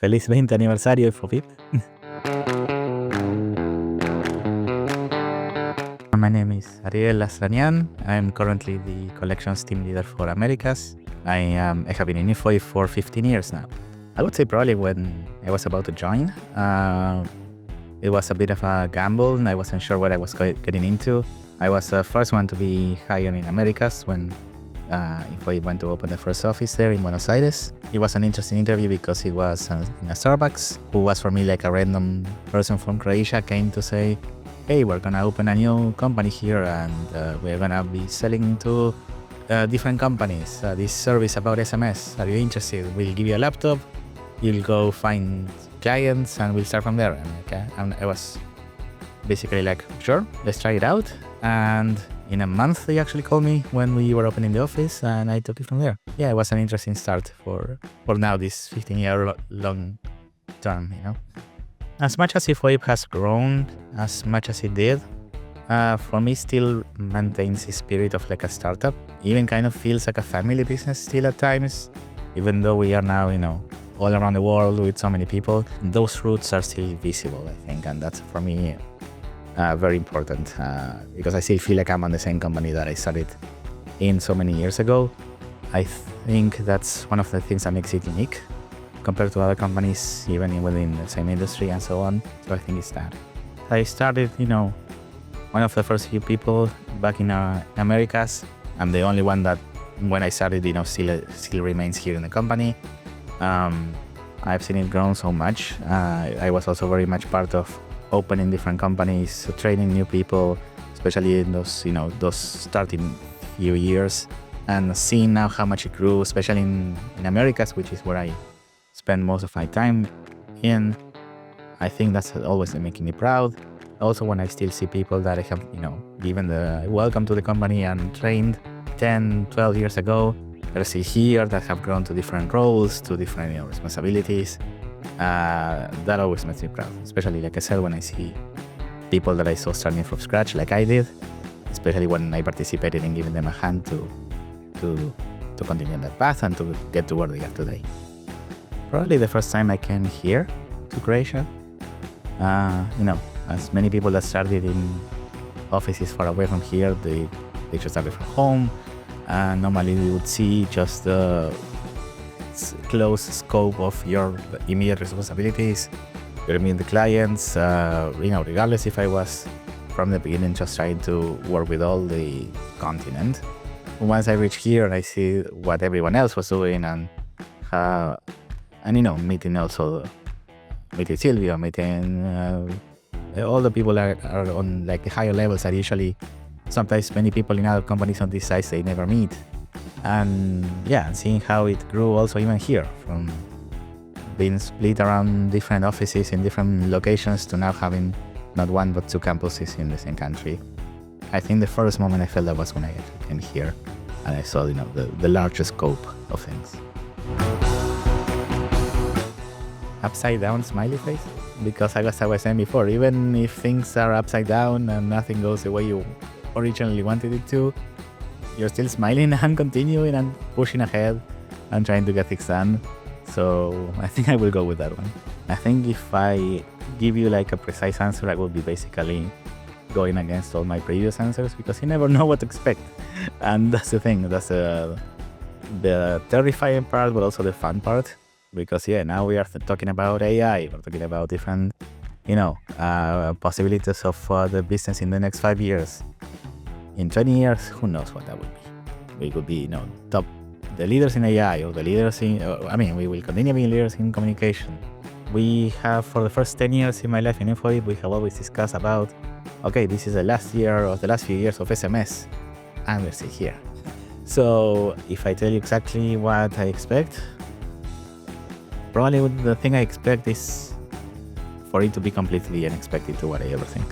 Feliz 20 aniversario Infobip. My name is Ariel Aslanian. I'm currently the collections team leader for Americas. I have been in Infobip for 15 years now. I would say probably when I was about to join, it was a bit of a gamble and I wasn't sure what I was getting into. I was the first one to be hired in Americas when Infobip went to open the first office there in Buenos Aires. It was an interesting interview because it was in a Starbucks, who was for me like a random person from Croatia, came to say, hey, we're gonna open a new company here and we're gonna be selling to different companies this service about SMS. Are you interested? We'll give you a laptop, you'll go find clients and we'll start from there. And I was basically like, sure, let's try it out. And in a month, they actually called me when we were opening the office and I took it from there. Yeah, it was an interesting start for now, this 15-year long term, you know. As much as Infobip has grown, as much as it did, for me still maintains the spirit of like a startup. Even kind of feels like a family business still at times, even though we are now, you know, all around the world with so many people. Those roots are still visible, I think, and that's for me very important because I still feel like I'm on the same company that I started in so many years ago. I think that's one of the things that makes it unique compared to other companies, even within the same industry and so on. So I think it's that. I started, you know, one of the first few people back in Americas. I'm the only one that, when I started, you know, still remains here in the company. I've seen it grow so much. I was also very much part of opening different companies, training new people, especially in those, you know, those starting few years, and seeing now how much it grew, especially in Americas, which is where I spend most of my time in. I think that's always making me proud. Also, when I still see people that I have, you know, given the welcome to the company and trained 10, 12 years ago, that I see here that have grown to different roles, to different, you know, responsibilities. That always makes me proud, especially, like I said, when I see people that I saw starting from scratch like I did, especially when I participated in giving them a hand to continue that path and to get to where they are today. Probably the first time I came here to Croatia, you know, as many people that started in offices far away from here, they just started from home. Normally we would see just the close scope of your immediate responsibilities. You meet the clients, you know, regardless if I was from the beginning just trying to work with all the continent. Once I reach here and I see what everyone else was doing and you know, meeting Silvio, meeting all the people that are on like higher levels that usually sometimes many people in other companies on this size they never meet. And yeah, seeing how it grew also even here, from being split around different offices in different locations to now having not one but two campuses in the same country. I think the first moment I felt that was when I came here and I saw, you know, the larger scope of things. Upside down smiley face, because as I was saying before, even if things are upside down and nothing goes the way you originally wanted it to, you're still smiling and continuing and pushing ahead and trying to get things done. So I think I will go with that one. I think if I give you like a precise answer, I will be basically going against all my previous answers, because you never know what to expect. And that's the thing, that's the terrifying part, but also the fun part. Because yeah, now we are talking about AI, we're talking about different, you know, possibilities of the business in the next 5 years. In 20 years, who knows what that would be. We could be, you know, the leaders in AI, or the leaders in, we will continue being leaders in communication. We have, for the first 10 years in my life in Infobip, we have always discussed about, okay, this is the last year or the last few years of SMS, and we're still here. So if I tell you exactly what I expect, probably the thing I expect is for it to be completely unexpected to what I ever think.